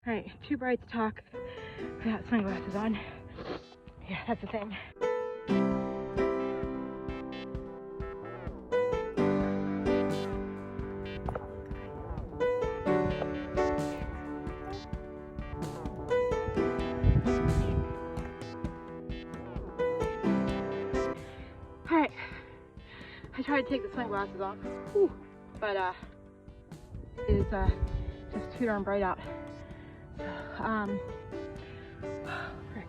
All right, too bright to talk without sunglasses on. Yeah, that's the thing. All right, I tried to take the sunglasses off, but it is just too darn bright out. Frick.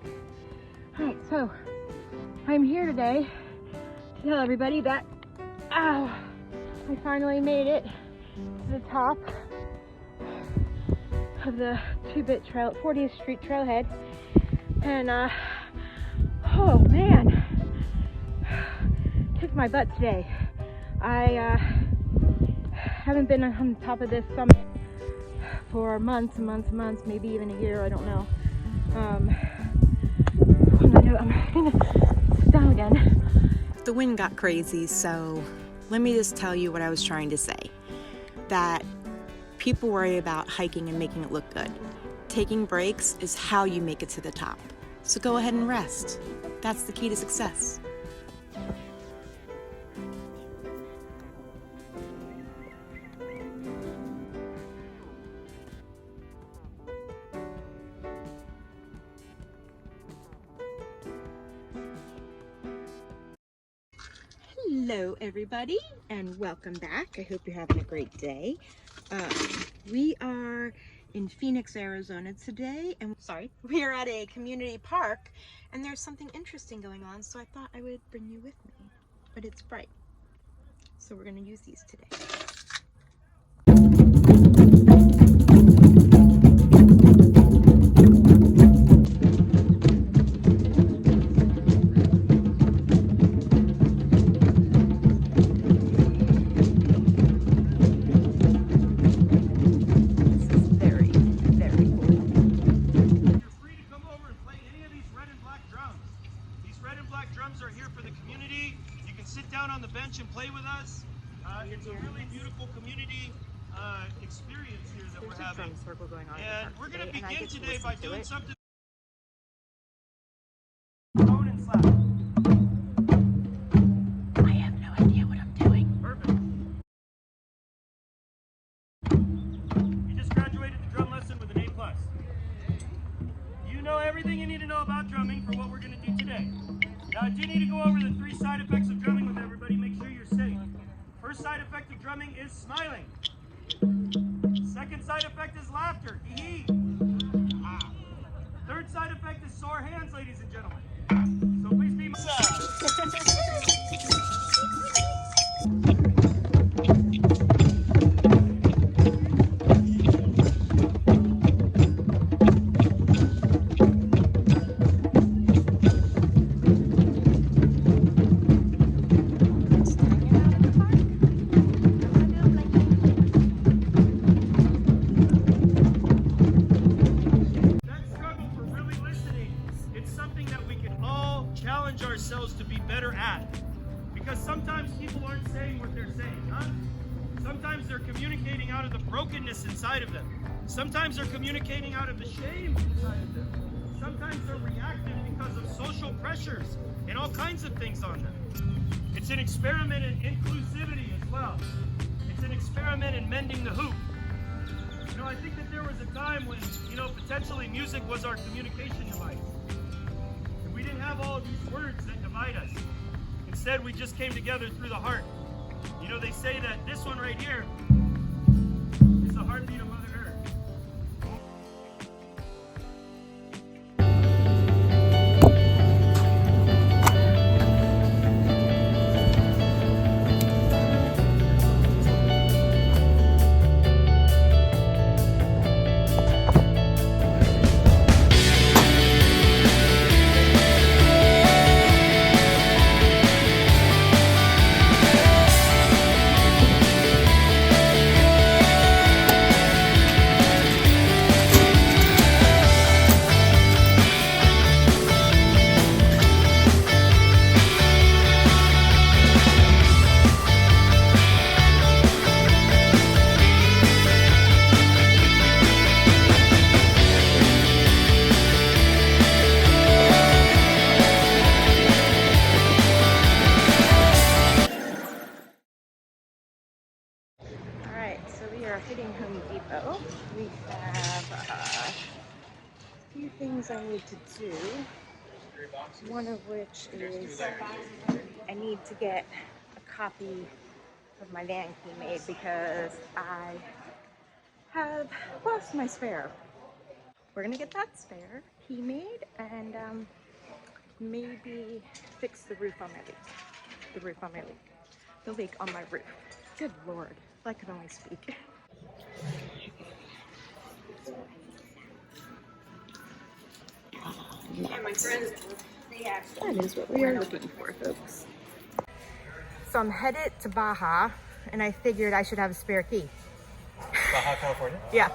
All right, so I'm here today to tell everybody that I finally made it to the top of the 2-bit trail, 40th Street trailhead, and oh man, kicked my butt today. I haven't been on top of this summit for months and months and months, maybe even a year, I don't know. I'm gonna sit down again. The wind got crazy, so let me just tell you what I was trying to say. That people worry about hiking and making it look good. Taking breaks is how you make it to the top. So go ahead and rest. That's the key to success. Hello everybody and welcome back. I hope you're having a great day. We are in Phoenix, Arizona today, and we are at a community park and there's something interesting going on, so I thought I would bring you with me. But it's bright, so we're going to use these today. On the bench and play with us. It's a really beautiful community experience here that we're having. Circle going on and we're going to begin today by doing something. Phone and slap. I have no idea what I'm doing. Perfect. You just graduated the drum lesson with an A+. You know everything you need to know about drumming for what we're going to do today. Now, I do need to go over the 3 side effects of drumming with everybody. Make sure you're safe. First side effect of drumming is smiling. Second side effect is laughter. Hee hee. Third side effect is sore hands, ladies and gentlemen. So please be ourselves to be better at, because sometimes people aren't saying what they're saying, huh? Sometimes they're communicating out of the brokenness inside of them. Sometimes they're communicating out of the shame inside of them. Sometimes they're reactive because of social pressures and all kinds of things on them. It's an experiment in inclusivity as well. It's an experiment in mending the hoop. You know, I think that there was a time when, potentially music was our communication device. We didn't have all of these words that divide us. Instead, we just came together through the heart. They say that this one right here is the heartbeat of Mother Earth. So we are hitting Home Depot. We have a few things I need to do. One of which is I need to get a copy of my van key made because I have lost my spare. We're gonna get that spare key made and maybe fix the roof on my leak. The leak on my roof. Good Lord, if I could only speak. Yeah, my friends, that is what we are looking for, folks. So I'm headed to Baja, and I figured I should have a spare key. Baja, California? Yeah.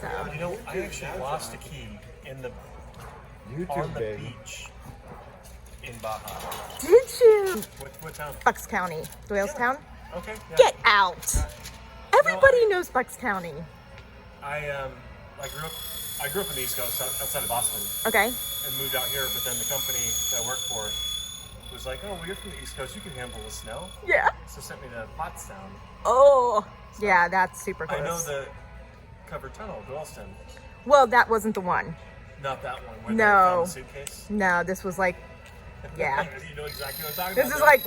So. You know, I actually lost a key in the on the beach in Baja. Did you? What town? Bucks County, Doylestown. Okay. Yeah. Get out! Everybody knows Bucks County. I grew up in the East Coast, outside of Boston. Okay. And moved out here, but then the company that I worked for was like, "Oh, well, you're from the East Coast. You can handle the snow." Yeah. So sent me to Pottstown. Oh, yeah, that's super close. I know the covered tunnel, Doylestown. Well, that wasn't the one. Not that one. Where No. they found the suitcase. No, this was like, yeah. You know exactly what I'm talking This about. is like.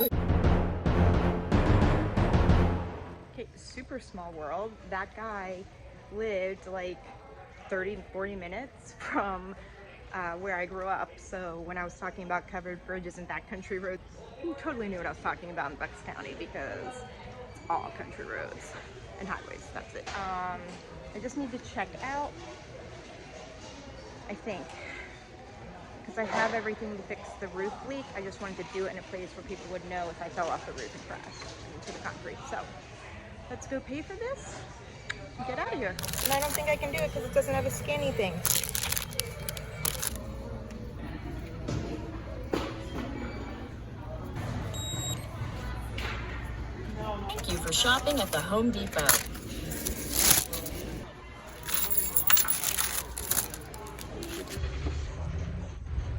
Okay, super small world. That guy lived like 30-40 minutes from where I grew up. So when I was talking about covered bridges and backcountry roads, he totally knew what I was talking about in Bucks County because it's all country roads and highways. That's it. I just need to check out, I think, because I have everything to fix the roof leak. I just wanted to do it in a place where people would know if I fell off the roof and crashed into the concrete. So let's go pay for this and get out of here. And I don't think I can do it because it doesn't have a scanny thing. Thank you for shopping at the Home Depot.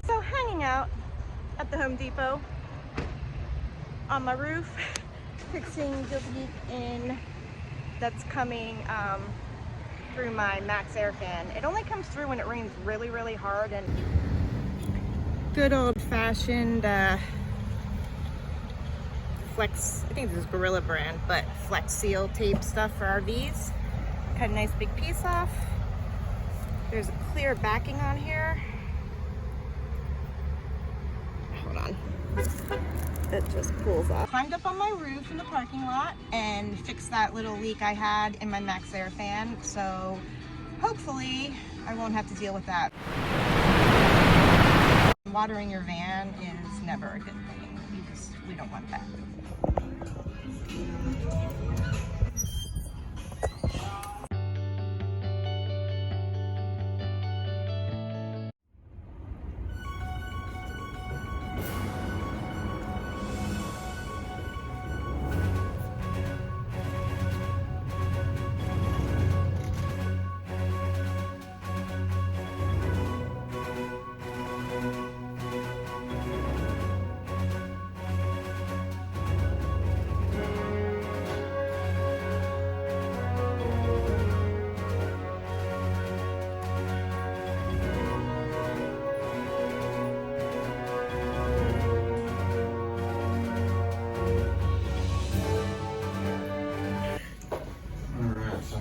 So hanging out at the Home Depot on my roof, fixing the leak in that's coming through my Max Air fan. It only comes through when it rains really, really hard. And good old-fashioned Flex, I think this is Gorilla brand, but Flex Seal tape stuff for RVs. Cut a nice big piece off. There's a clear backing on here. Hold on. It just pulls off. Climbed up on my roof in the parking lot and fixed that little leak I had in my Max Air fan. So hopefully I won't have to deal with that. Watering your van is never a good thing. We don't want that.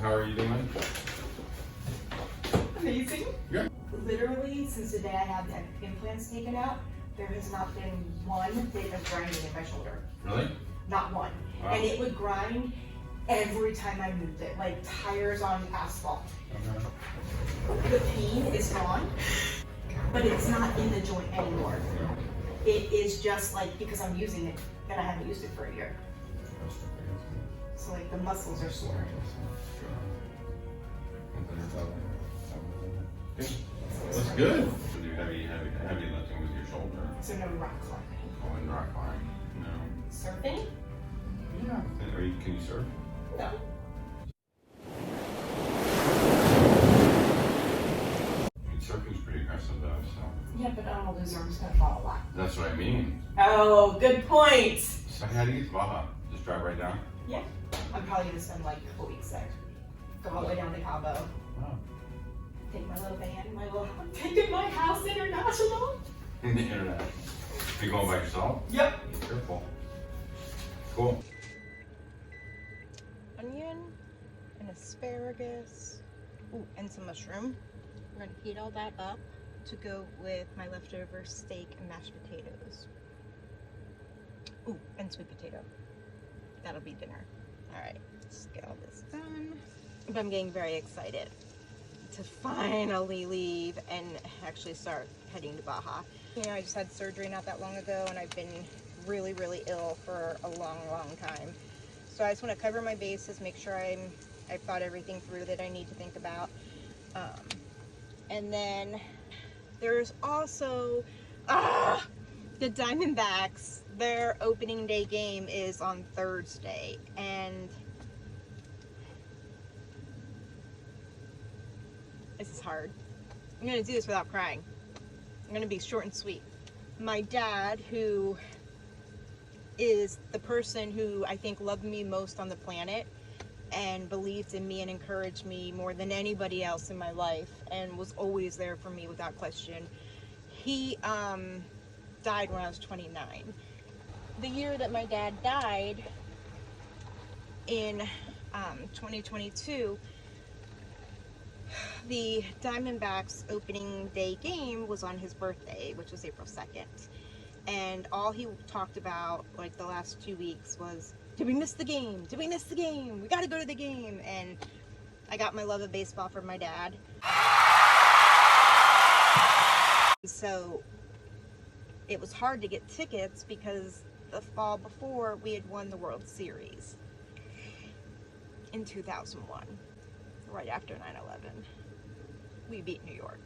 How are you doing? Amazing. Good. Literally, since the day I had the implants taken out, there has not been one bit of grinding in my shoulder. Really? Not one. Wow. And it would grind every time I moved it, like tires on asphalt. Okay. The pain is gone, but it's not in the joint anymore. It is just like, because I'm using it, and I haven't used it for a year. So like the muscles are sore. That's good. So do heavy lifting with your shoulder. So no rock climbing. Oh, and rock climbing. No. Surfing? Yeah. Can you surf? No. I mean, surfing's pretty aggressive though, so. Yeah, but on a loser, I'm just gonna fall a lot. That's what I mean. Oh, good point. So how do you get to Baja? Just drive right down? Yeah. I'm probably gonna spend like a couple weeks there. Go all the way down to Cabo. Wow. Take my little van, I'm taking my house international. In the internet. You going by yourself? Yep. Careful. Cool. Onion and asparagus. Ooh, and some mushroom. We're gonna heat all that up to go with my leftover steak and mashed potatoes. Ooh, and sweet potato. That'll be dinner. All right, let's get all this done. But I'm getting very excited to finally leave and actually start heading to Baja. You know, I just had surgery not that long ago, and I've been really, really ill for a long, long time. So I just want to cover my bases, make sure I've thought everything through that I need to think about. And then there's also the Diamondbacks. Their opening day game is on Thursday, and this is hard. I'm gonna do this without crying. I'm gonna be short and sweet. My dad, who is the person who I think loved me most on the planet and believed in me and encouraged me more than anybody else in my life and was always there for me without question, he died when I was 29. The year that my dad died, in 2022, the Diamondbacks opening day game was on his birthday, which was April 2nd. And all he talked about, like, the last 2 weeks was, did we miss the game? Did we miss the game? We gotta go to the game. And I got my love of baseball from my dad. So it was hard to get tickets because the fall before we had won the World Series in 2001, right after 9/11. We beat New York.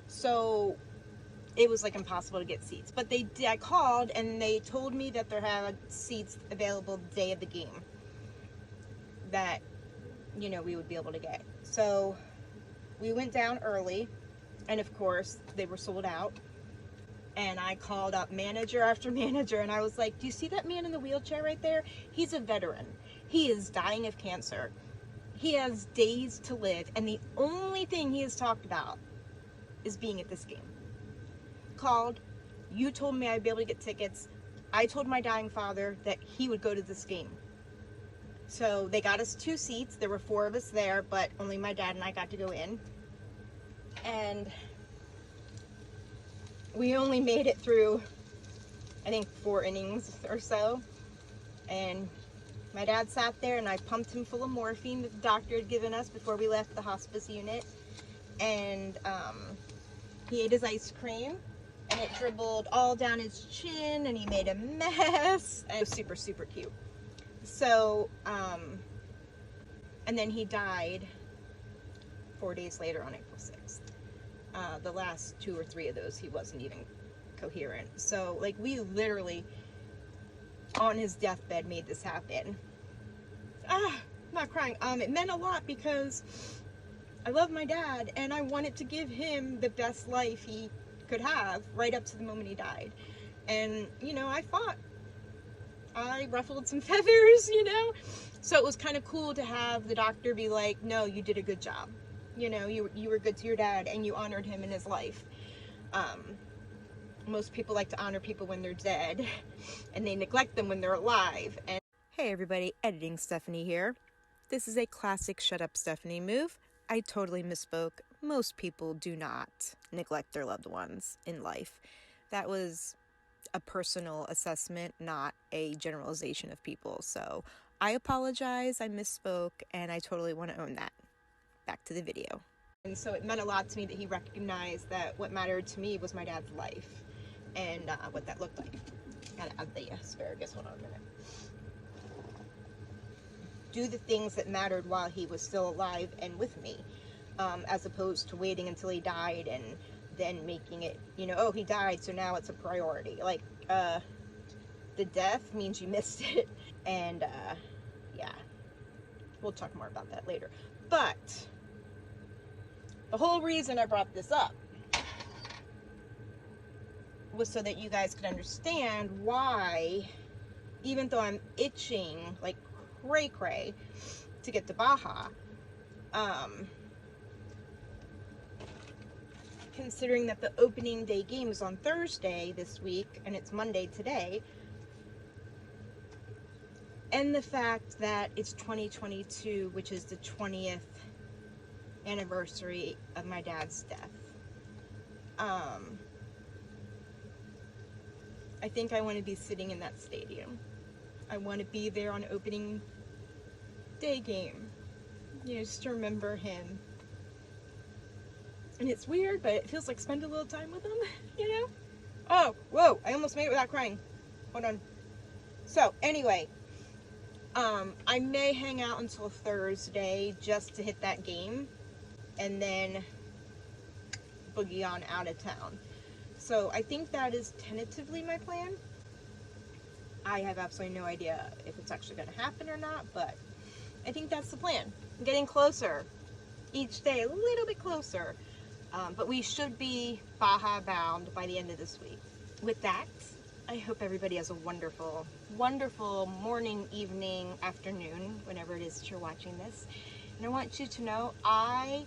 So it was like impossible to get seats. But I called and they told me that there had seats available the day of the game that, you know, we would be able to get. So we went down early, and of course they were sold out. And I called up manager after manager, and I was like, do you see that man in the wheelchair right there? He's a veteran. He is dying of cancer. He has days to live, and the only thing he has talked about is being at this game. Called, you told me I'd be able to get tickets. I told my dying father that he would go to this game. So they got us 2 seats. There were 4 of us there, but only my dad and I got to go in. And we only made it through, I think, 4 innings or so. And my dad sat there and I pumped him full of morphine that the doctor had given us before we left the hospice unit. And he ate his ice cream and it dribbled all down his chin and he made a mess. And it was super, super cute. So, and then he died 4 days later on April 6th. The last 2 or 3 of those, he wasn't even coherent. So, like, we literally, on his deathbed, made this happen. I'm not crying. It meant a lot because I love my dad, and I wanted to give him the best life he could have right up to the moment he died. And, you know, I fought. I ruffled some feathers, you know? So it was kind of cool to have the doctor be like, no, you did a good job. You know, you were good to your dad and you honored him in his life. Most people like to honor people when they're dead and they neglect them when they're alive. And hey everybody, editing Stefanie here. This is a classic shut up Stefanie move. I totally misspoke. Most people do not neglect their loved ones in life. That was a personal assessment, not a generalization of people. So I apologize, I misspoke, and I totally want to own that. Back to the video. And so it meant a lot to me that he recognized that what mattered to me was my dad's life and what that looked like. Gotta add the asparagus, hold on a minute. Do the things that mattered while he was still alive and with me, as opposed to waiting until he died and then making it, you know, oh, he died, so now it's a priority. Like, the death means you missed it. And, yeah, we'll talk more about that later. But the whole reason I brought this up was so that you guys could understand why, even though I'm itching like cray cray to get to Baja. Considering that the opening day game is on Thursday this week and it's Monday today, and the fact that it's 2022, which is the 20th anniversary of my dad's death. I think I want to be sitting in that stadium. I want to be there on opening day game, you know, just to remember him. And it's weird, but it feels like spend a little time with him, you know? Oh, whoa, I almost made it without crying. Hold on. So, anyway, I may hang out until Thursday just to hit that game, and then boogie on out of town. So I think that is tentatively my plan. I have absolutely no idea if it's actually going to happen or not, but I think that's the plan. I'm getting closer each day, a little bit closer. But we should be Baja bound by the end of this week. With that, I hope everybody has a wonderful, wonderful morning, evening, afternoon, whenever it is that you're watching this. And I want you to know I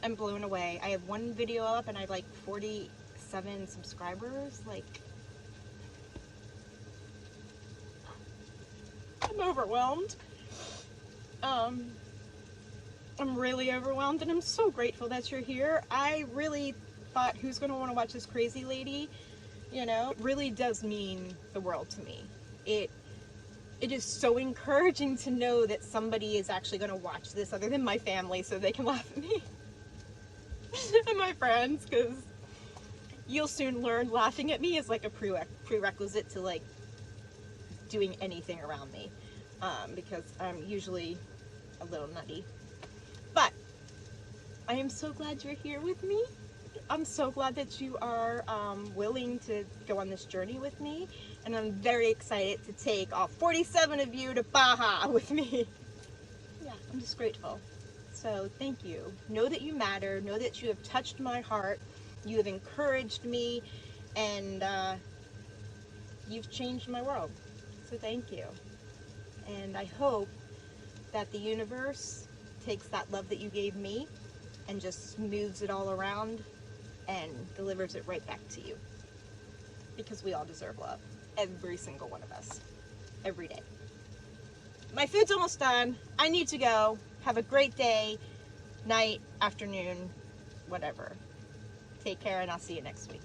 am blown away. I have one video up and I have like 47 subscribers. Like, I'm overwhelmed. I'm really overwhelmed, and I'm so grateful that you're here. I really thought, who's going to want to watch this crazy lady? You know, it really does mean the world to me. It is so encouraging to know that somebody is actually going to watch this other than my family so they can laugh at me. And my friends, because you'll soon learn laughing at me is like a prerequisite to like doing anything around me, because I'm usually a little nutty. But I am so glad you're here with me. I'm so glad that you are willing to go on this journey with me, and I'm very excited to take all 47 of you to Baja with me. Yeah, I'm just grateful. So thank you. Know that you matter. Know that you have touched my heart. You have encouraged me, and you've changed my world. So thank you. And I hope that the universe takes that love that you gave me and just smooths it all around and delivers it right back to you. Because we all deserve love. Every single one of us. Every day. My food's almost done. I need to go. Have a great day, night, afternoon, whatever. Take care, and I'll see you next week.